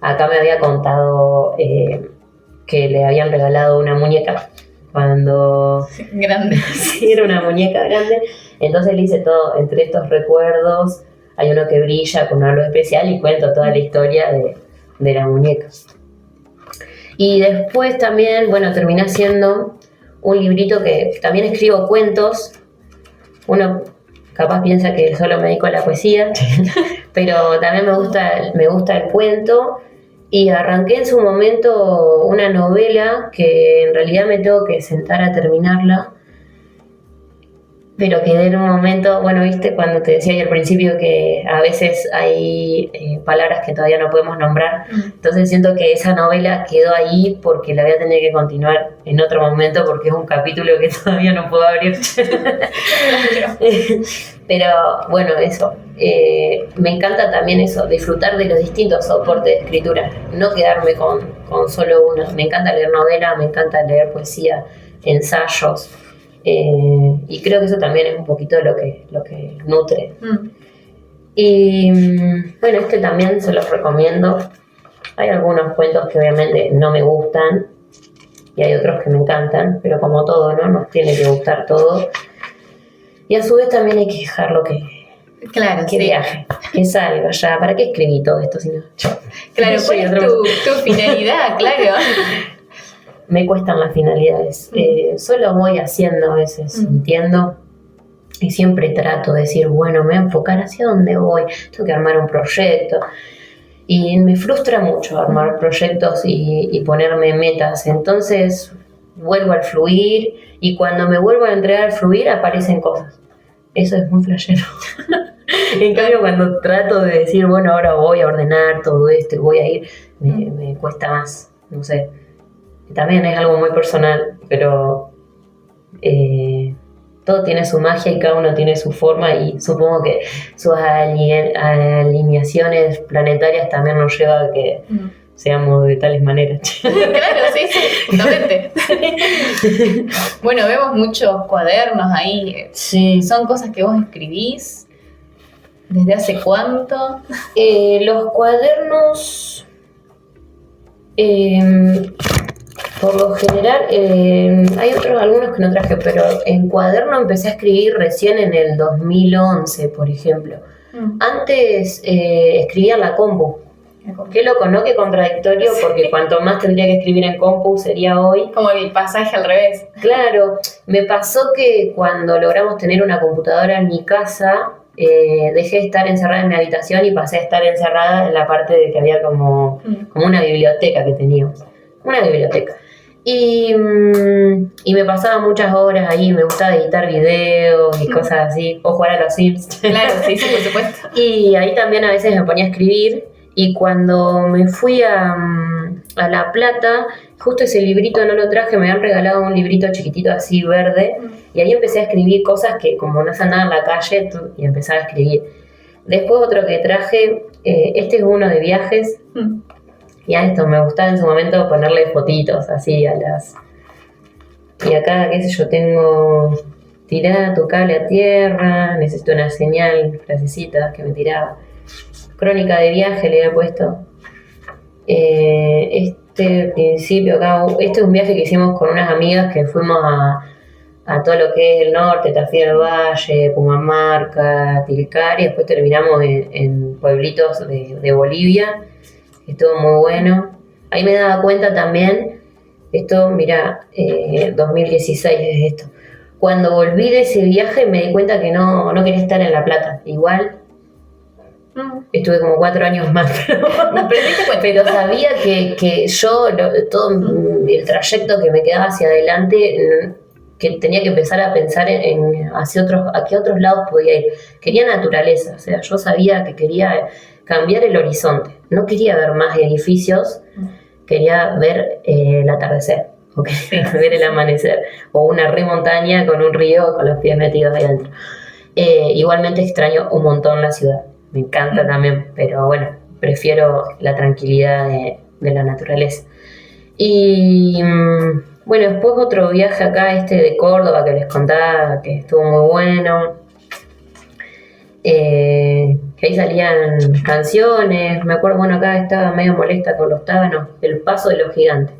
Acá me había contado que le habían regalado una muñeca cuando... Grande. Sí, era una muñeca grande. Entonces le hice todo, entre estos recuerdos, hay uno que brilla con algo especial y cuento toda la historia de la muñeca. Y después también, bueno, terminé haciendo un librito que también escribo cuentos. Uno capaz piensa que solo me dedico a la poesía, pero también me gusta el cuento. Y arranqué en su momento una novela que en realidad me tengo que sentar a terminarla, pero quedé en un momento, bueno, viste, cuando te decía ahí al principio que a veces hay palabras que todavía no podemos nombrar, entonces siento que esa novela quedó ahí porque la voy a tener que continuar en otro momento porque es un capítulo que todavía no puedo abrir. Pero bueno, eso, me encanta también eso, disfrutar de los distintos soportes de escritura, no quedarme con solo uno. Me encanta leer novela, me encanta leer poesía, ensayos. Y creo que eso también es un poquito lo que nutre. Y bueno, también se los recomiendo. Hay algunos cuentos que obviamente no me gustan y hay otros que me encantan, pero como todo, ¿no? Nos tiene que gustar todo. Y a su vez también hay que dejarlo que sí. Viaje, que salga ya. ¿Para qué escribí todo esto si no? Claro, ¿cuál es tu finalidad? Claro. Me cuestan las finalidades. Solo voy haciendo a veces, sintiendo, y siempre trato de decir, bueno, me voy a enfocar hacia dónde voy, tengo que armar un proyecto. Y me frustra mucho armar proyectos y ponerme metas. Entonces vuelvo al fluir, y cuando me vuelvo a entregar al fluir aparecen cosas. Eso es muy flashero. En cambio, cuando trato de decir, bueno, ahora voy a ordenar todo esto y voy a ir, me cuesta más, no sé. También es algo muy personal, pero todo tiene su magia y cada uno tiene su forma, y supongo que sus alineaciones planetarias también nos lleva a que seamos de tales maneras. Claro, sí, justamente. Bueno, vemos muchos cuadernos ahí. Sí. ¿Son cosas que vos escribís? ¿Desde hace cuánto? Los cuadernos, por lo general, hay algunos que no traje, pero en cuaderno empecé a escribir recién en el 2011, por ejemplo. Antes escribía en la compu. Qué loco, ¿no? Qué contradictorio, porque cuanto más tendría que escribir en compu sería hoy. Como el pasaje al revés. Claro, me pasó que cuando logramos tener una computadora en mi casa, dejé de estar encerrada en mi habitación y pasé a estar encerrada en la parte de que había como una biblioteca que teníamos. Una biblioteca. Y me pasaba muchas horas ahí, me gustaba editar videos y cosas así, o jugar a los Sims. Claro, sí, por supuesto. Y ahí también a veces me ponía a escribir. Y cuando me fui a La Plata, justo ese librito no lo traje, me habían regalado un librito chiquitito así verde, y ahí empecé a escribir cosas que como no se andaba en la calle, y empezaba a escribir. Después otro que traje, este es uno de viajes, y a esto me gustaba en su momento ponerle fotitos así a las... Y acá, qué sé yo, tengo... Tirá tu cable a tierra, necesito una señal, frasecitas que me tiraba. Crónica de viaje le había puesto. Este principio acá, este es un viaje que hicimos con unas amigas que fuimos a todo lo que es el norte, Tafí del Valle, Pumamarca, Tilcar, y después terminamos en pueblitos de Bolivia. Estuvo muy bueno. Ahí me daba cuenta también, esto, mira, 2016 es esto. Cuando volví de ese viaje me di cuenta que no quería estar en La Plata. Igual estuve como 4 años más, pero sabía que yo, todo el trayecto que me quedaba hacia adelante, que tenía que empezar a pensar a qué otros lados podía ir. Quería naturaleza, o sea, yo sabía que quería cambiar el horizonte. No quería ver más edificios, quería ver el atardecer, o quería ver el amanecer, o una montaña con un río con los pies metidos ahí adentro. Igualmente extraño un montón la ciudad. Me encanta también, pero bueno, prefiero la tranquilidad de la naturaleza. Y bueno, después otro viaje acá, de Córdoba, que les contaba, que estuvo muy bueno. Que ahí salían canciones. Me acuerdo, bueno, acá estaba medio molesta con los tábanos. El paso de los gigantes.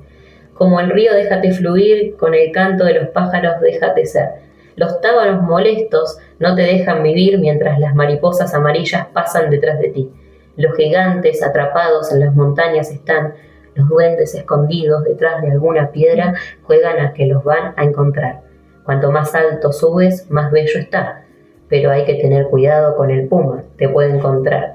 Como el río, déjate fluir, con el canto de los pájaros, déjate ser. Los tábanos molestos no te dejan vivir mientras las mariposas amarillas pasan detrás de ti. Los gigantes atrapados en las montañas están, los duendes escondidos detrás de alguna piedra juegan a que los van a encontrar. Cuanto más alto subes, más bello está, pero hay que tener cuidado con el puma, te puede encontrar.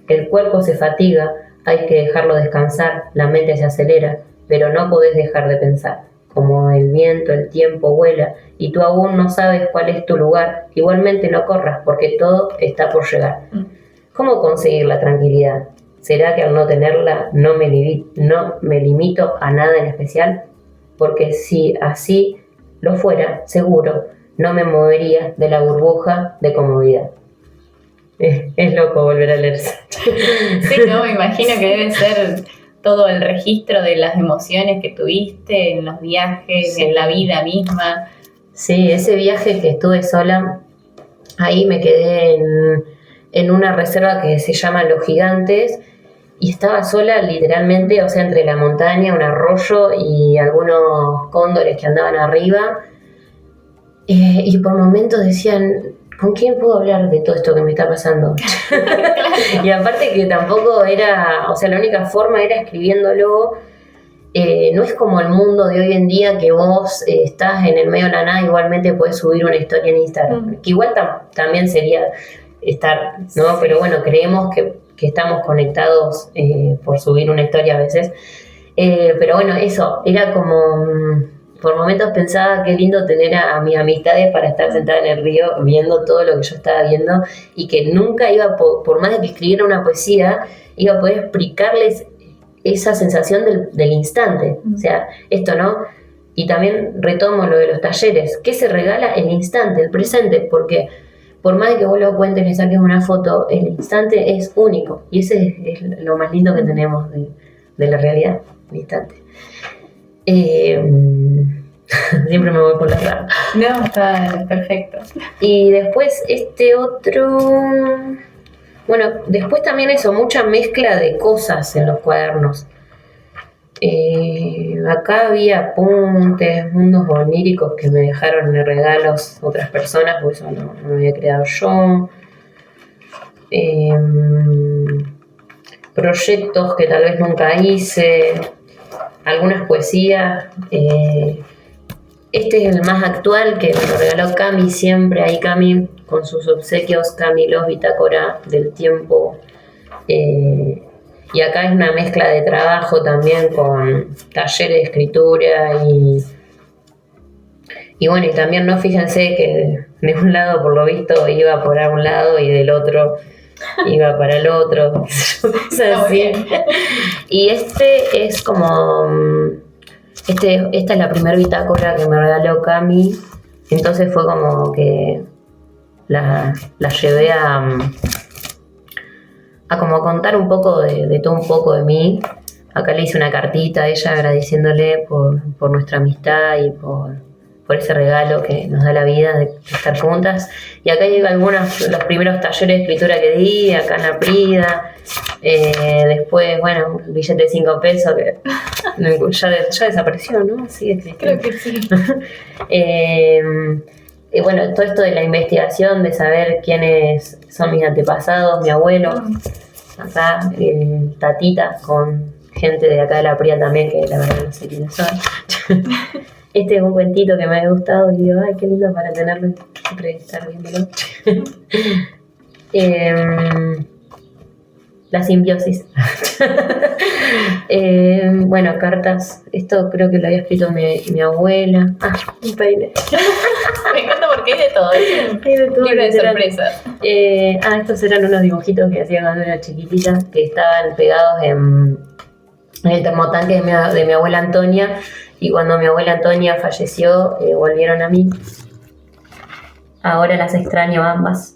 El cuerpo se fatiga, hay que dejarlo descansar, la mente se acelera, pero no podés dejar de pensar. Como el viento, el tiempo vuela, y tú aún no sabes cuál es tu lugar, igualmente no corras, porque todo está por llegar. ¿Cómo conseguir la tranquilidad? ¿Será que al no tenerla no me limito a nada en especial? Porque si así lo fuera, seguro, no me movería de la burbuja de comodidad. Es loco volver a leerse. Sí, no, me imagino que debe ser todo el registro de las emociones que tuviste en los viajes, en la vida misma. Sí, ese viaje que estuve sola, ahí me quedé en una reserva que se llama Los Gigantes, y estaba sola literalmente, o sea, entre la montaña, un arroyo y algunos cóndores que andaban arriba, y por momentos decían, ¿con quién puedo hablar de todo esto que me está pasando? Y aparte que tampoco era, o sea, la única forma era escribiéndolo. No es como el mundo de hoy en día que vos estás en el medio de la nada, igualmente podés subir una historia en Instagram, que igual también sería estar, ¿no? Sí. Pero bueno, creemos que estamos conectados por subir una historia a veces. Pero bueno, eso, era como... Por momentos pensaba qué lindo tener a mis amistades para estar sentada en el río viendo todo lo que yo estaba viendo, y que nunca iba, por más de que escribiera una poesía, iba a poder explicarles esa sensación del instante. O sea, esto, ¿no? Y también retomo lo de los talleres. ¿Qué se regala? El instante, el presente, porque por más de que vos lo cuentes, le saques una foto, el instante es único, y ese es lo más lindo que tenemos de la realidad, distante. Siempre me voy por las ramas. No, está perfecto. Y después este otro... Bueno, después también eso, mucha mezcla de cosas en los cuadernos. Acá había apuntes, mundos oníricos que me dejaron de regalos otras personas, porque eso no lo había creado yo. Proyectos que tal vez nunca hice, algunas poesías. Este es el más actual, que me lo regaló Cami siempre. Ahí Cami con sus obsequios, Cami Los Bitácora del Tiempo. Y acá es una mezcla de trabajo también con talleres de escritura y bueno, y también no, fíjense que de un lado por lo visto iba por un lado y del otro iba para el otro. Así. Y este es como... esta es la primera bitácora que me regaló Cami, entonces fue como que la llevé a como contar un poco de todo un poco de mí. Acá le hice una cartita a ella agradeciéndole por nuestra amistad y por ese regalo que nos da la vida de estar juntas. Y acá hay los primeros talleres de escritura que di, acá en la Prida. Después, bueno, un billete de 5 pesos que ya desapareció, ¿no? Sigue Creo que sí. Y bueno, todo esto de la investigación, de saber quiénes son mis antepasados, mi abuelo, acá, Tatita, con gente de acá de la Prida también, que la verdad no sé quiénes son. Este es un cuentito que me ha gustado y digo, ay, qué lindo para tenerlo, siempre estar viéndolo. La simbiosis. Bueno, cartas. Esto creo que lo había escrito mi abuela. Un peine. Me encanta porque es de todo. Libro de sorpresas. Estos eran unos dibujitos que hacía cuando era chiquitita, que estaban pegados en el termotanque de mi abuela Antonia. Y cuando mi abuela Antonia falleció, volvieron a mí. Ahora las extraño ambas.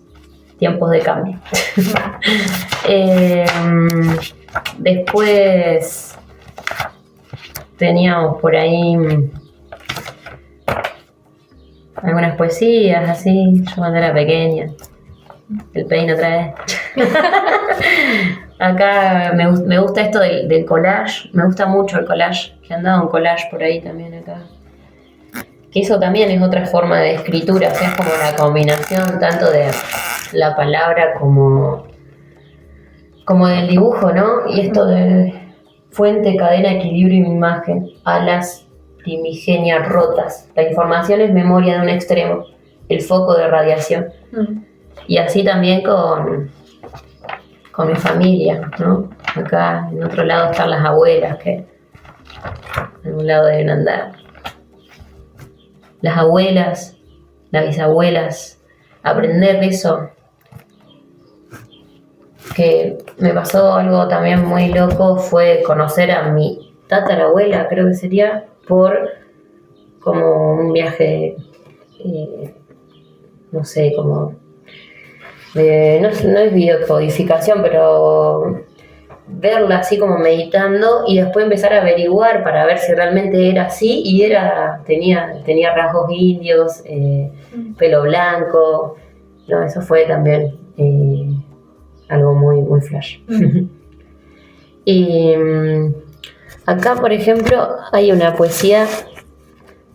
Tiempos de cambio. Después teníamos por ahí algunas poesías así, yo cuando era pequeña. El peine otra vez. Acá me gusta esto del collage, me gusta mucho el collage, que andaba un collage por ahí también acá. Que eso también es otra forma de escritura, o sea, es como la combinación tanto de la palabra como del dibujo, ¿no? Y esto de fuente, cadena, equilibrio y imagen, alas primigenias rotas. La información es memoria de un extremo, el foco de radiación. Y así también con mi familia, ¿no? Acá en otro lado están las abuelas, que en un lado deben andar. Las abuelas, las bisabuelas, aprender de eso. Que me pasó algo también muy loco, fue conocer a mi tatarabuela, creo que sería, por como un viaje, no sé, como, no es biocodificación, pero verla así como meditando y después empezar a averiguar para ver si realmente era así, y tenía rasgos indios, pelo blanco, no, eso fue también algo muy, muy flash. Y acá, por ejemplo, hay una poesía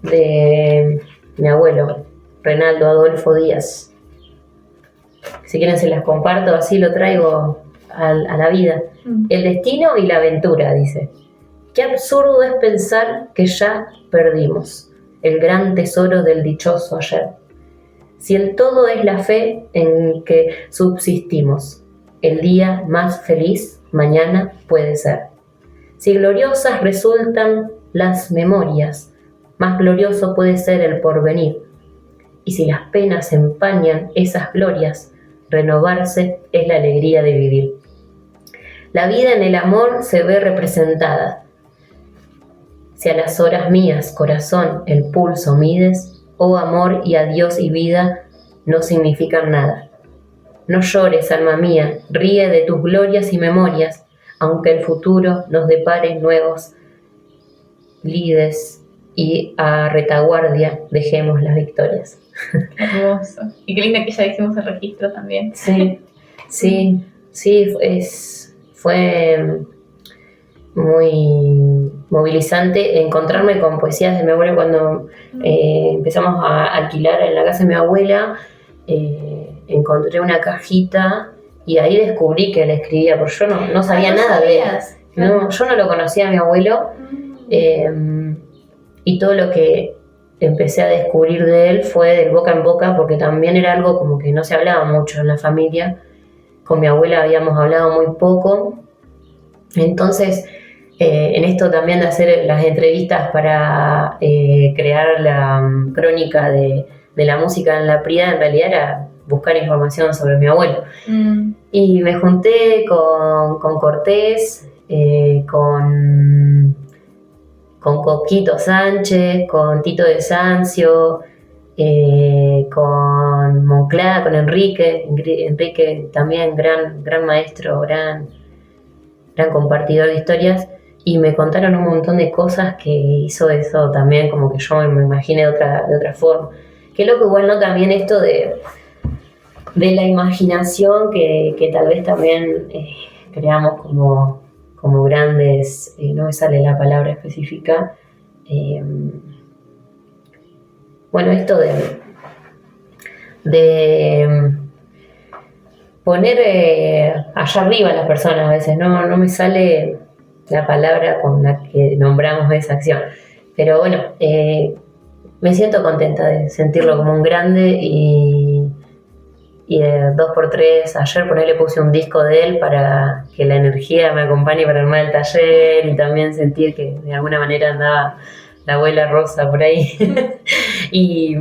de mi abuelo, Reinaldo Adolfo Díaz. Si quieren se las comparto, así lo traigo a la vida. El destino y la aventura, dice. Qué absurdo es pensar que ya perdimos el gran tesoro del dichoso ayer. Si el todo es la fe en que subsistimos, el día más feliz mañana puede ser. Si gloriosas resultan las memorias, más glorioso puede ser el porvenir. Y si las penas empañan esas glorias, renovarse es la alegría de vivir. La vida en el amor se ve representada. Si a las horas mías, corazón, el pulso mides, oh amor y adiós y vida no significan nada. No llores, alma mía, ríe de tus glorias y memorias, aunque el futuro nos depare nuevos lides y a retaguardia dejemos las victorias. Qué hermoso. Y qué lindo que ya dijimos el registro también. Sí, fue muy movilizante encontrarme con poesías de mi abuela cuando empezamos a alquilar en la casa de mi abuela. Encontré una cajita y ahí descubrí que él escribía, porque yo no sabía nada de él. No, yo no lo conocía a mi abuelo. Y todo lo que empecé a descubrir de él fue del boca en boca, porque también era algo como que no se hablaba mucho en la familia. Con mi abuela habíamos hablado muy poco. Entonces, en esto también de hacer las entrevistas para crear la crónica de la música en la Prida, en realidad era buscar información sobre mi abuelo. Y me junté con Cortés, con Coquito Sánchez, con Tito de Sancio, con Monclada, con Enrique también gran maestro, gran compartidor de historias, y me contaron un montón de cosas que hizo eso también, como que yo me imaginé de otra forma. Qué loco igual, ¿no? También esto de la imaginación que tal vez también creamos como grandes, no me sale la palabra específica. Bueno, esto de poner allá arriba a las personas a veces, no me sale la palabra con la que nombramos esa acción. Pero bueno, me siento contenta de sentirlo como un grande y 2x3, ayer le puse un disco de él para que la energía me acompañe para armar el taller y también sentir que de alguna manera andaba la abuela Rosa por ahí. y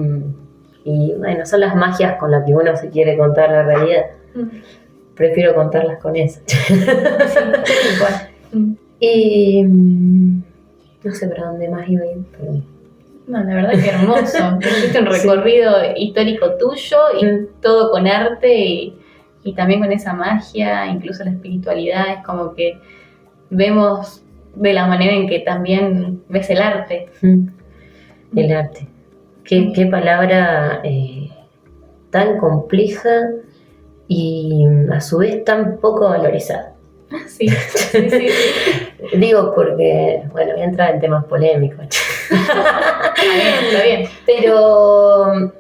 bueno, son las magias con las que uno se quiere contar la realidad. Prefiero contarlas con eso. Y no sé para dónde más iba a ir, pero... No, la verdad que hermoso. Hiciste un recorrido histórico tuyo y todo con arte y también con esa magia, incluso la espiritualidad. Es como que vemos de la manera en que también ves el arte. El arte. Qué palabra tan compleja y a su vez tan poco valorizada. Sí. Digo porque, bueno, voy a entrar en temas polémicos. Está bien. Pero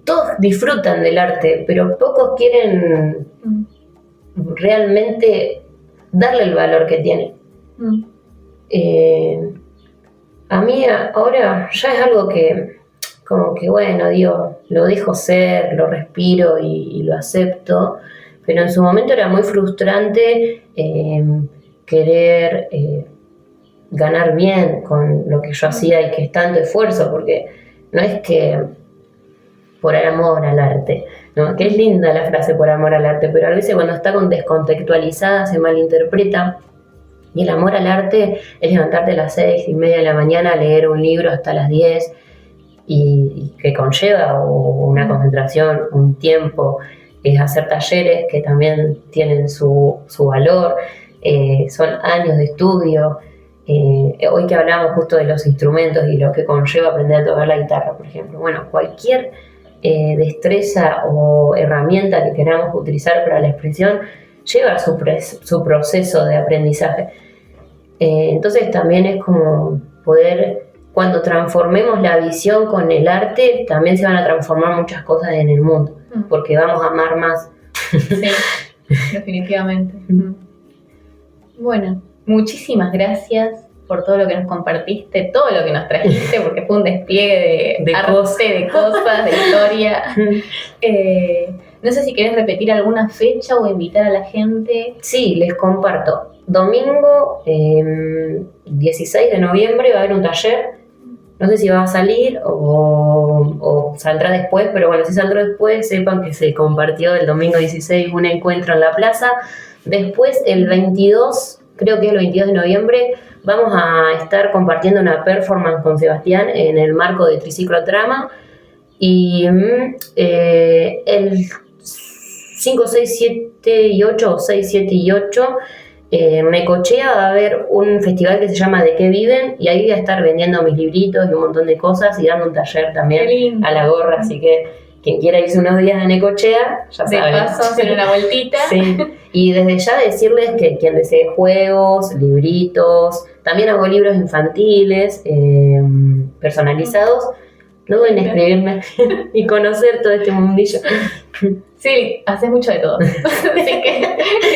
todos disfrutan del arte, pero pocos quieren realmente darle el valor que tiene. A mí ahora ya es algo que, como que bueno, digo, lo dejo ser, lo respiro y lo acepto, pero en su momento era muy frustrante querer ganar bien con lo que yo hacía y que es tanto esfuerzo, porque no es que por amor al arte, ¿no? Que es linda la frase por amor al arte, pero a veces cuando está descontextualizada se malinterpreta. Y el amor al arte es levantarte a las 6:30 de la mañana a leer un libro hasta las 10 y que conlleva una concentración, un tiempo, es hacer talleres que también tienen su valor, son años de estudio. Hoy que hablamos justo de los instrumentos y lo que conlleva aprender a tocar la guitarra, por ejemplo, bueno, cualquier destreza o herramienta que queramos utilizar para la expresión lleva su proceso de aprendizaje. Entonces también es como poder, cuando transformemos la visión con el arte, también se van a transformar muchas cosas en el mundo, porque vamos a amar más. Sí, definitivamente. Bueno, muchísimas gracias por todo lo que nos compartiste, todo lo que nos trajiste, porque fue un despliegue de arte, de cosas, de historia. No sé si querés repetir alguna fecha o invitar a la gente. Sí, les comparto. Domingo 16 de noviembre va a haber un taller. No sé si va a salir o saldrá después, pero bueno, si saldrá después, sepan que se compartió el domingo 16 un encuentro en la plaza. Después, el 22, creo que es el 22 de noviembre, vamos a estar compartiendo una performance con Sebastián en el marco de Triciclo Trama. Y el 5, 6, 7 y 8, o 6, 7 y 8, En Necochea va a haber un festival que se llama ¿De qué viven? Y ahí voy a estar vendiendo mis libritos y un montón de cosas y dando un taller también a la gorra, así que quien quiera irse unos días a Necochea, ya sabe. De paso, hacer una vueltita. Sí, y desde ya decirles que quien desee juegos, libritos, también hago libros infantiles, personalizados, no duden en escribirme y conocer todo este mundillo. Sí, haces mucho de todo. Así que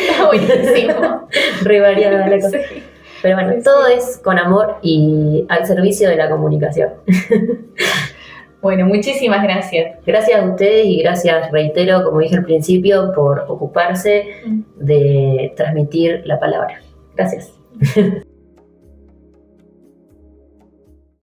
está buenísimo. Re variada la cosa. Sí. Pero bueno, todo es con amor y al servicio de la comunicación. Bueno, muchísimas gracias. Gracias a ustedes y gracias, reitero, como dije al principio, por ocuparse de transmitir la palabra. Gracias.